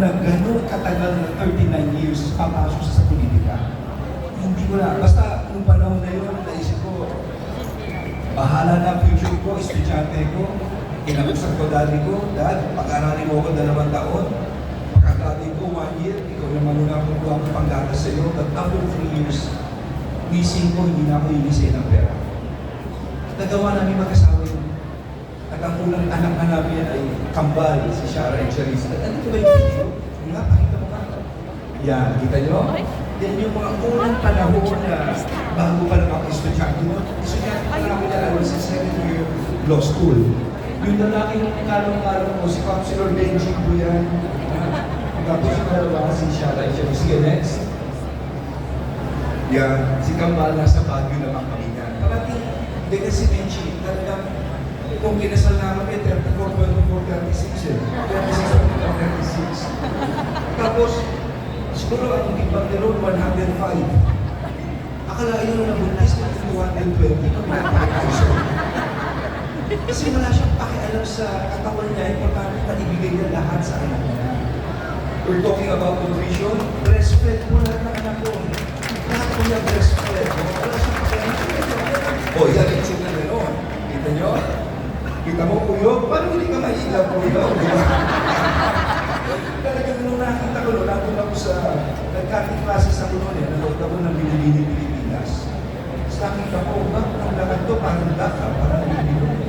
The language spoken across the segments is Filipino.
na gano'ng katagal na 39 years papasok sa politika. Hindi ko na, basta nung panahon na yun, naisip ko, bahala na future ko, estudyante ko, kinakusap ko daddy ko, Dad, pag-aralin mo ako 2 taon, pagkagabi ko 1 year, ikaw naman muna kung kuha ko panggatas sa iyo, but after 3 years, missing ko, hindi na ako ilisay ng pera. Nagawa namin mag-asawa yun. At ang unang anak na namin ay kambal, si Shara and Charisse. Ano ba yung video? Yung nga, pakita mo nga. Yan, kita nyo? Yan yung mga unang panahon na bago pa lang ako estudyante mo. Estudyante pa lang ako na alam sa second year law school. Yung lalaking kalong-kalong ko, si Councilor Benji po yan. Tapos yung dalawa, si Shara and Charisse. Sige, next. Yan, si Kambal nasa Baguio naman kami na. Parating, hindi kasi Benji, talagang kung kinasal namin, 34, 24, 36 eh. 36, 36. Tapos, siguro ang ibang nilon, 105. Akala yun na buntis na 220, kasi wala siyang pakialam sa katawan niya, importante na ibigay niya lahat sa anak niya. We're talking about nutrition, breastfed po lahat ng anak ko. Lahat po niya breastfed. Wala siyang pakialam. O, yan yung chip na gano'n. Kita niyo? Kita mo, Kuyo? Paano hindi ka mahila, Kuyo? Talagang nung nakita ko, nandun ako sa nagkating classes ako noon eh. Nanood ako ng Binilini Pilipinas. Tapos nakita ko, bakit ang lakad to? Parang laka, parang Binilini.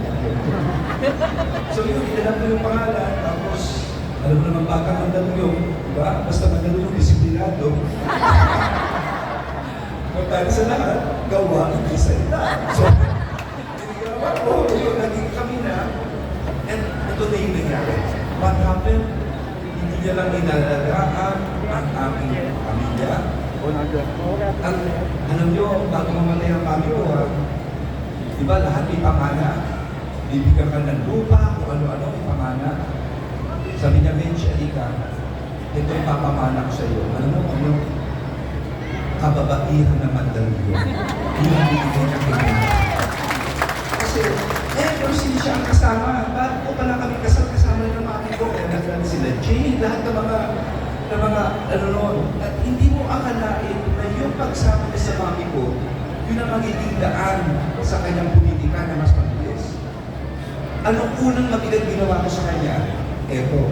So yun, inalam ko yung pangalan. Tapos, alam mo naman baka mandalo yung, diba? Basta mandalo yung disiplinado. Magtali sa lahat, gawa, hindi salita. So, oh, yun, naging kami na, and ito na yung nangyari. What happened? Hindi niya lang inalagaan ang aming pamilya. At alam nyo, bago mamatay ang mami ko, di ba lahat may pamana? Bibigyan ka ng lupa, kung ano-ano may pamana. Sabi niya, Benji, alika, ito yung papamana ko sa iyo. Alam mo, ano? Kababaihan na Mandaluyong. Hindi niya kailangan. Kasi, pero sila siya ang kasama. Bago ko pala kami kasama ng mami ko. Kaya nagkala sila, Jane, lahat ng mga, ano noon. At hindi mo akalain na yung pagsama niya sa mami ko, yun ang magiging daan sa kanyang politika na mas mabilis. Anong unang mabigat ginawa ko sa kanya? Eto,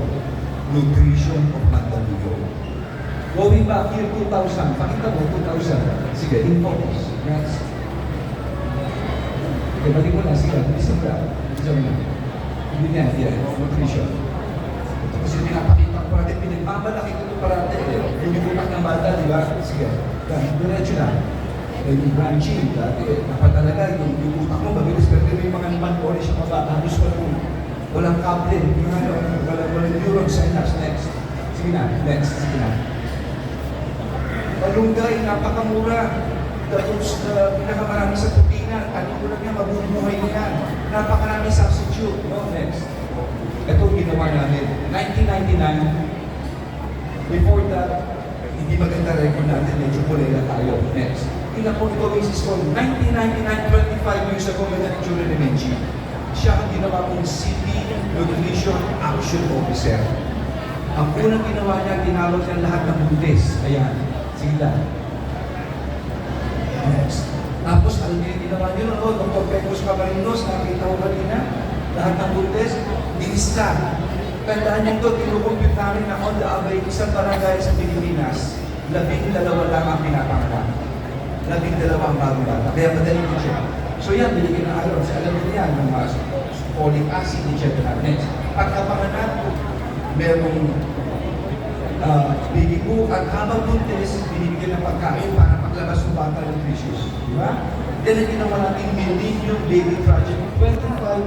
nutrition of Mandaluyong. Going back year 2000, pakita mo, 2000. Sige, in focus. Next. Okay, balik mo na, sige, isa mo lang. Isa mo lang. Hindi niya, nutrition. Ito kasi pinapakita ko parati, pinagmamalaki ko ito parati. Yung utak ng bata, di ba? Sige, diretso na. Yung branching, dati, napatalaga, yung utak mo, mabilis, pero yung mga naman ko, siya halos ko nung walang kable, yung ano, walang neuron synapse. Next. Sige na, next, sige na. Malunggay, napakamura. Tapos, pinakamarami sa protina, kanikulang niya, mabubuhay niya yan. Napakarami substitute. No, next. Ito ginawa namin. 1999, before that, hindi maganda record natin, medyo kulela tayo. Next. Tingnan po ito, basis ko, 1999, 25 years ago, may nature ni Benji. Siya ang ginawa kong City Nutrition Action Officer. Ang unang ginawa niya, tinawag niya lahat ng buntis. Ayan, sila. Next. Tapos, alam niyo yung ginawa niyo, no? Dr. Pecos Camarinos, nakita ko kanina, lahat ng buntis, binista. Tandaan niyo ito, tinukompute namin na on the average, isang barangay sa Pilipinas, 12 lang ang pinapanganak. 12 ang bagong bata. Kaya madaling ko siya. So yan, binigyan ng iron. Alam niyo yan, ng folic acid, etc. Next. Pagkapanganak, merong bibigo at habang buntis, binibigyan ng pagkain para paglabas ng bata nutritious. Di ba? Then, ginawa natin Millennium Baby Project. 25